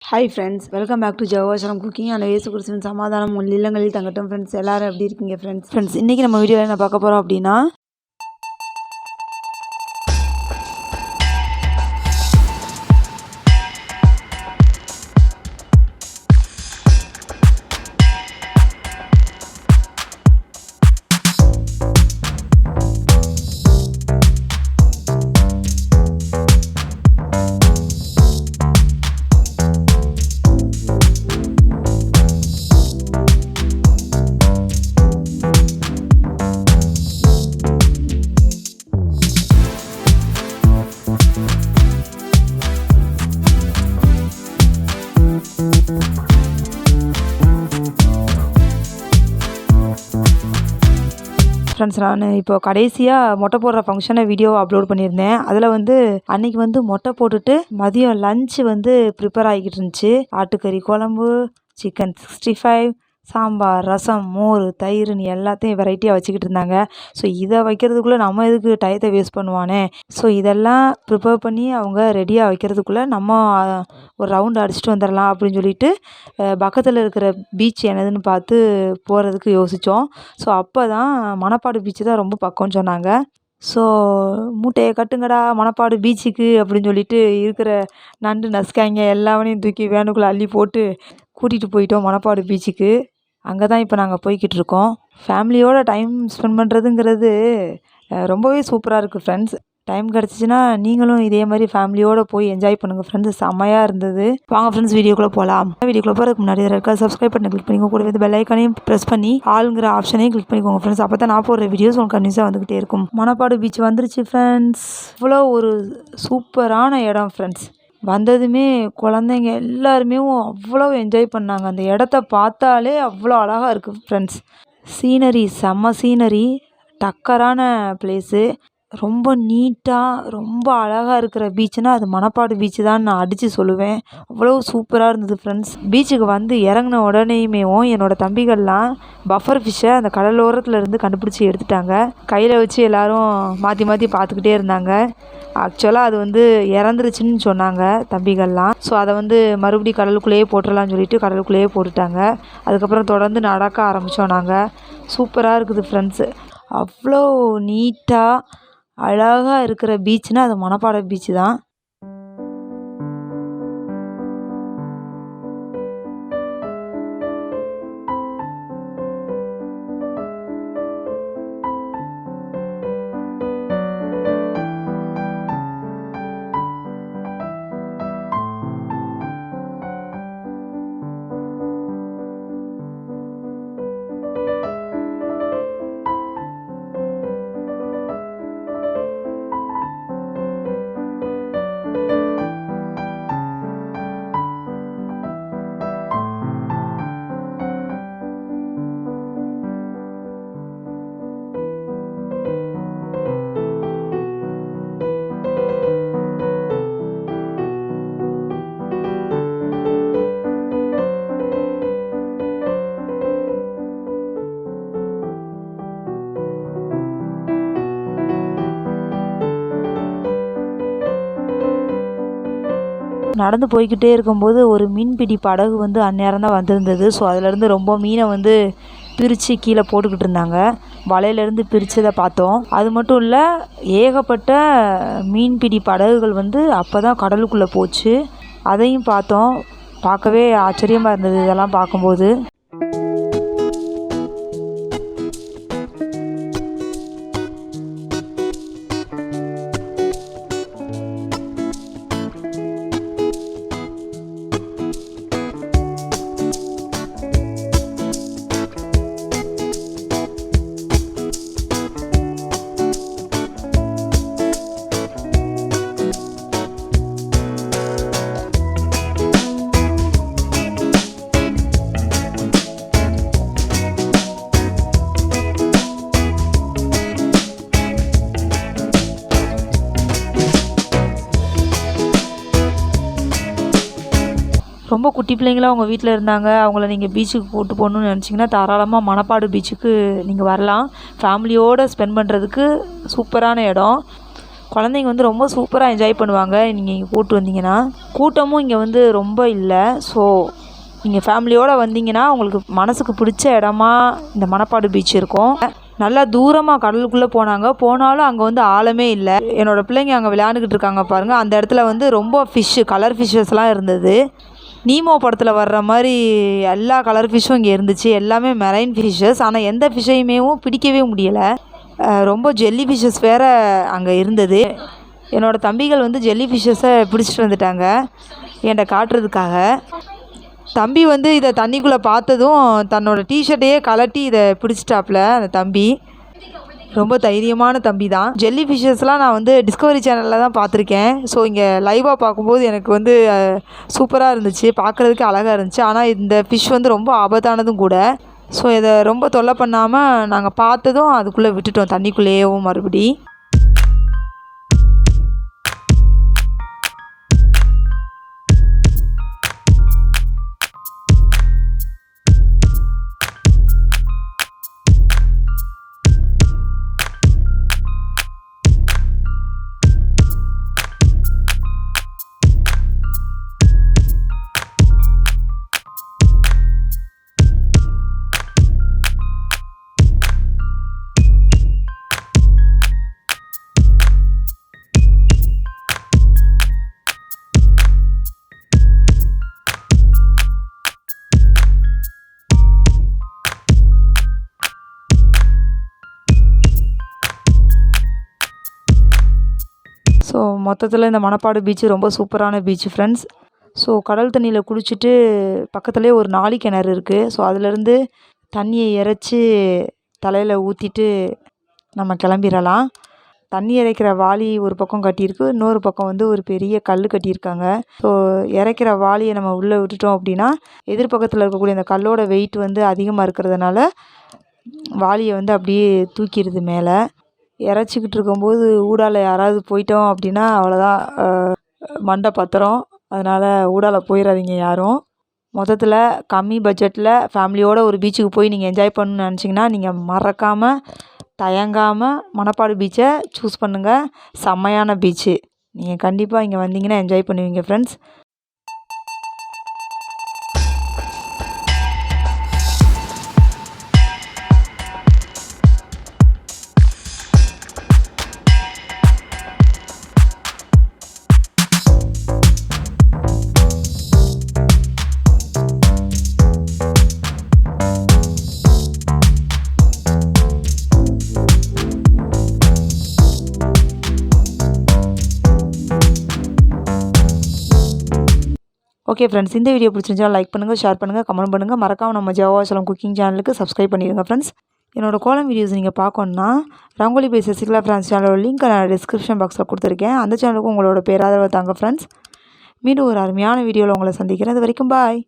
Hi friends, welcome back to Jehovah Shalom cooking and இயேசு கிறிஸ்துவின் சமாதானம் உங்கள் இல்லங்களில் தங்கட்டும் friends. எல்லாரும் எப்படி இருக்கீங்க friends? இன்னைக்கு நம்ம வீடியோல என்ன பார்க்க போறோம் அப்படின்னா ஃப்ரெண்ட்ஸ், நான் இப்போ கடைசியாக மொட்டை போடுற ஃபங்க்ஷனை வீடியோ அப்லோட் பண்ணியிருந்தேன். அதில் அன்றைக்கி மொட்டை போட்டுட்டு மதியம் லஞ்சு ப்ரிப்பேர் ஆகிக்கிட்டு இருந்துச்சு. ஆட்டுக்கறி குழம்பு, சிக்கன் 65, சாம்பார், ரசம், மோர், தயிர்னு எல்லாத்தையும் வெரைட்டியாக வச்சுக்கிட்டு இருந்தாங்க. ஸோ இதை வைக்கிறதுக்குள்ளே நம்ம எதுக்கு டயத்தை வேஸ்ட் பண்ணுவானே. ஸோ இதெல்லாம் ப்ரிப்பேர் பண்ணி அவங்க ரெடியாக வைக்கிறதுக்குள்ளே நம்ம ஒரு ரவுண்டு அடிச்சுட்டு வந்துடலாம் அப்படின்னு சொல்லிட்டு பக்கத்தில் இருக்கிற பீச் என்னதுன்னு பார்த்து போகிறதுக்கு யோசித்தோம். ஸோ அப்போ தான் மணப்பாடு பீச்சு தான் ரொம்ப பக்கம்னு சொன்னாங்க. ஸோ மூட்டையை கட்டுங்கடா மணப்பாடு பீச்சுக்கு அப்படின்னு சொல்லிட்டு இருக்கிற நண்டு நசுக்காங்க எல்லாவனையும் தூக்கி வேனுக்குள்ளே அள்ளி போட்டு கூட்டிகிட்டு போயிட்டோம் மணப்பாடு பீச்சுக்கு. அங்கே தான் இப்போ நாங்கள் போய்கிட்டு இருக்கோம். ஃபேமிலியோடு டைம் ஸ்பெண்ட் பண்ணுறதுங்கிறது ரொம்பவே சூப்பராக இருக்குது ஃப்ரெண்ட்ஸ். டைம் கிடச்சிச்சின்னா நீங்களும் இதே மாதிரி ஃபேமிலியோடு போய் என்ஜாய் பண்ணுங்கள் ஃப்ரெண்ட்ஸ். செம்மையாக இருந்தது. வாங்க ஃப்ரெண்ட்ஸ், வீடியோக்குள்ளே போகலாம். வீடியோக்குள்ளே போகிறதுக்கு முன்னாடி இருக்க சப்ஸ்கிரைப் பண்ணி கிளிக் பண்ணிக்கோங்க. கூட பெல் ஐக்கானையும் ப்ரெஸ் பண்ணி ஆளுங்கிற ஆப்ஷனையும் கிளிக் பண்ணிக்கோங்க ஃப்ரெண்ட்ஸ். அப்போ தான் நான் போடுற வீடியோஸ் உங்களுக்கு கன்யூஸாக வந்துக்கிட்டே இருக்கும். மணப்பாடு பீச் வந்துருச்சு ஃப்ரெண்ட்ஸ். இவ்வளோ ஒரு சூப்பரான இடம் ஃப்ரெண்ட்ஸ். வந்ததுமே குழந்தைங்க எல்லாருமே அவ்வளோ என்ஜாய் பண்ணாங்க. அந்த இடத்த பார்த்தாலே அவ்வளோ அழகாக இருக்குது ஃப்ரெண்ட்ஸ். சீனரி செம்ம சீனரி, டக்கரான பிளேஸு, ரொம்ப நீட்டாக ரொம்ப அழகாக இருக்கிற பீச்சுனால் அது மணப்பாடு பீச்சு தான் நான் அடித்து சொல்லுவேன். அவ்வளோ சூப்பராக இருந்தது ஃப்ரெண்ட்ஸ். பீச்சுக்கு இறங்கின உடனேயுமேவும் என்னோடய தம்பிகள்லாம் பஃபர் ஃபிஷ்ஷை அந்த கடலோரத்தில் இருந்து கண்டுபிடிச்சி எடுத்துட்டாங்க. கையில் வச்சு எல்லோரும் மாற்றி மாற்றி பார்த்துக்கிட்டே இருந்தாங்க. ஆக்சுவலாக அது இறந்துருச்சுன்னு சொன்னாங்க தம்பிகள்லாம். ஸோ அதை மறுபடியும் கடலுக்குள்ளேயே போட்டுடலான்னு சொல்லிட்டு கடலுக்குள்ளேயே போட்டுட்டாங்க. அதுக்கப்புறம் தொடர்ந்து நடக்க ஆரம்பித்தோம் நாங்கள். சூப்பராக இருக்குது ஃப்ரெண்ட்ஸு. அவ்வளோ நீட்டாக அழகாக இருக்கிற பீச்சுனால் அது மணப்பாடு பீச்சு தான். நடந்து போய்கிட்டே இருக்கும்போது ஒரு மீன்பிடி படகு அந்நேரம் தான் வந்திருந்தது. ஸோ அதிலேருந்து ரொம்ப மீனை பிரித்து கீழே போட்டுக்கிட்டு இருந்தாங்க. வலையிலேருந்து பிரித்ததை பார்த்தோம். அது மட்டும் இல்லை, ஏகப்பட்ட மீன்பிடி படகுகள் அப்போ தான் கடலுக்குள்ளே போச்சு. அதையும் பார்த்தோம். பார்க்கவே ஆச்சரியமாக இருந்தது இதெல்லாம் பார்க்கும்போது. ரொம்ப குட்டி பிள்ளைங்களாம் உங்கள் வீட்டில் இருந்தாங்க, அவங்கள நீங்கள் பீச்சுக்கு கூட்டு போகணுன்னு நினச்சிங்கன்னா தாராளமாக மணப்பாடு பீச்சுக்கு நீங்கள் வரலாம். ஃபேமிலியோடு ஸ்பெண்ட் பண்ணுறதுக்கு சூப்பரான இடம். குழந்தைங்க வந்து ரொம்ப சூப்பராக என்ஜாய் பண்ணுவாங்க நீங்கள் இங்கே கூப்பிட்டு வந்தீங்கன்னா. கூட்டமும் இங்கே வந்து ரொம்ப இல்லை. ஸோ நீங்கள் ஃபேமிலியோடு வந்தீங்கன்னா உங்களுக்கு மனசுக்கு பிடிச்ச இடமா இந்த மணப்பாடு பீச் இருக்கும். நல்லா தூரமாக கடலுக்குள்ளே போனாலும் அங்கே வந்து ஆழமே இல்லை. என்னோடய பிள்ளைங்க அங்கே விளையாண்டுக்கிட்டு இருக்காங்க பாருங்கள். அந்த இடத்துல வந்து ரொம்ப கலர் ஃபிஷ்ஷஸ்லாம் இருந்தது. நீமோ படத்தில் வர்ற மாதிரி எல்லா கலர் ஃபிஷ்ஷும் இங்கே இருந்துச்சு. எல்லாமே மெரைன் ஃபிஷ்ஷஸ். ஆனால் எந்த ஃபிஷ்ஷையுமே பிடிக்கவே முடியலை. ரொம்ப ஜெல்லி ஃபிஷ்ஷஸ் வேறு அங்கே இருந்தது. என்னோடய தம்பிகள் வந்து ஜெல்லி ஃபிஷ்ஷஸை பிடிச்சிட்டு வந்துட்டாங்க என்கிட்ட காட்டுறதுக்காக. தம்பி வந்து இதை தண்ணிக்குள்ளே பார்த்ததும் தன்னோட டிஷர்ட்டையே கலட்டி இதை பிடிச்சிட்டாப்புல. அந்த தம்பி ரொம்ப தைரியமான தம்பி தான். ஜெல்லி ஃபிஷ்ஷஸ்லாம் நான் வந்து டிஸ்கவரி சேனலில் தான் பார்த்துருக்கேன். ஸோ இங்கே லைவாக பார்க்கும்போது எனக்கு வந்து சூப்பராக இருந்துச்சு, பார்க்குறதுக்கு அழகாக இருந்துச்சு. ஆனால் இந்த ஃபிஷ் வந்து ரொம்ப ஆபத்தானதும் கூட. ஸோ இதை ரொம்ப தொல்லை பண்ணாமல் நாங்கள் பார்த்ததும் அதுக்குள்ளே விட்டுட்டோம், தண்ணிக்குள்ளேயேவும் மறுபடி. ஸோ மொத்தத்தில் இந்த மணப்பாடு பீச்சு ரொம்ப சூப்பரான பீச் ஃப்ரெண்ட்ஸ். ஸோ கடல் தண்ணியில் குளிச்சுட்டு பக்கத்துலேயே ஒரு 4 கிணறு இருக்குது. ஸோ அதிலேருந்து தண்ணியை இறைச்சி தலையில் ஊற்றிட்டு நம்ம கிளம்பிடலாம். தண்ணி இறைக்கிற வாளி ஒரு பக்கம் கட்டியிருக்கு, இன்னொரு பக்கம் வந்து ஒரு பெரிய கல் கட்டியிருக்காங்க. ஸோ இறைக்கிற வாளியை நம்ம உள்ளே விட்டுட்டோம் அப்படின்னா எதிர்பக்கத்தில் இருக்கக்கூடிய அந்த கல்லோட வெயிட் வந்து அதிகமாக இருக்கிறதுனால வாளியை வந்து அப்படியே தூக்கிடுது மேலே. இறைச்சிக்கிட்டு இருக்கும்போது ஊடால யாராவது போயிட்டோம் அப்படின்னா அவ்வளோதான், மண்டை பத்திரம். அதனால் ஊடால போயிடாதீங்க யாரும். மொத்தத்தில் கம்மி பட்ஜெட்டில் ஃபேமிலியோடு ஒரு பீச்சுக்கு போய் நீங்கள் என்ஜாய் பண்ணணும்னு நினச்சிங்கன்னா நீங்கள் மறக்காமல் தயங்காமல் மணப்பாடு பீச்சை சூஸ் பண்ணுங்கள். செம்மையான பீச்சு. நீங்கள் கண்டிப்பாக இங்கே வந்தீங்கன்னா என்ஜாய் பண்ணுவீங்க ஃப்ரெண்ட்ஸ். ஓகே ஃப்ரெண்ட்ஸ், இந்த வீடியோ பிடிச்சிருந்தா லைக் பண்ணுங்கள், ஷேர் பண்ணுங்கள், கமெண்ட் பண்ணுங்கள். மறக்காமல் நம்ம ஜெகோவா ஷாலோம் குக்கிங் சேனலுக்கு சப்ஸ்கிரைப் பண்ணிடுங்க ஃப்ரெண்ட்ஸ். என்னோடய கோலம் வீடியோஸ் நீங்கள் பார்க்கணுன்னா ரங்கோலி பை சசிகலா ஃப்ரான்ஸ் சேனலோட லிங்க் நான் டிஸ்கிரிப்ஷன் பாக்ஸில் கொடுத்துருக்கேன். அந்த சேனலுக்கு உங்களோட பேராதரவை தாங்க ஃப்ரெண்ட்ஸ். மீண்டும் ஒரு அருமையான வீடியோவில் உங்களை சந்திக்கிறேன். அது வரைக்கும் பாய்.